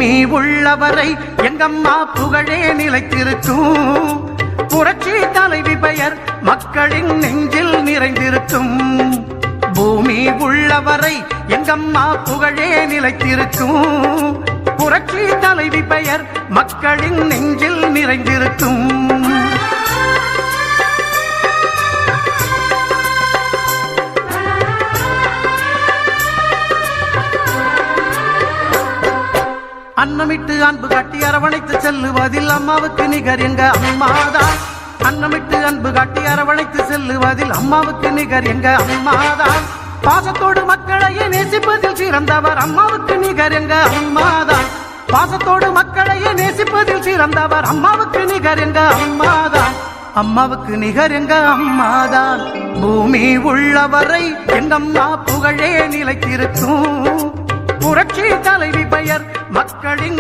பூமி உள்ளவரை எங்கம்மா புகழே நிலைத்திருக்கும். புரட்சி தலைவி பெயர் மக்களின் நெஞ்சில் நிறைந்திருக்கும். பூமி உள்ளவரை எங்கம்மா புகழே நிலைத்திருக்கும். புரட்சி தலைவி பெயர் மக்களின் நெஞ்சில் நிறைந்திருக்கும். அன்னமிட்டு அன்பு காட்டி அரவணைத்து செல்லுவதில் அம்மாவுக்கு நிகர் எங்க அம்மாதான். அன்னமிட்டு அன்பு காட்டி அரவணைத்து செல்லுவதில் அம்மாவுக்கு நிகர் எங்க அம்மாதான். பாசத்தோடு மக்களையே நேசிப்பதில் சிறந்தவர் அம்மாவுக்கு நிகர் எங்க அம்மாதான். பாசத்தோடு மக்களையே நேசிப்பதில் சிறந்தவர் அம்மாவுக்கு நிகர் எங்க அம்மாதான். அம்மாவுக்கு நிகர் எங்க அம்மாதான். பூமி உள்ளவரை எங்கம்மா புகழே நிலைத்திருக்கும். புரட்சி தலைவி பெயர் மக்களின்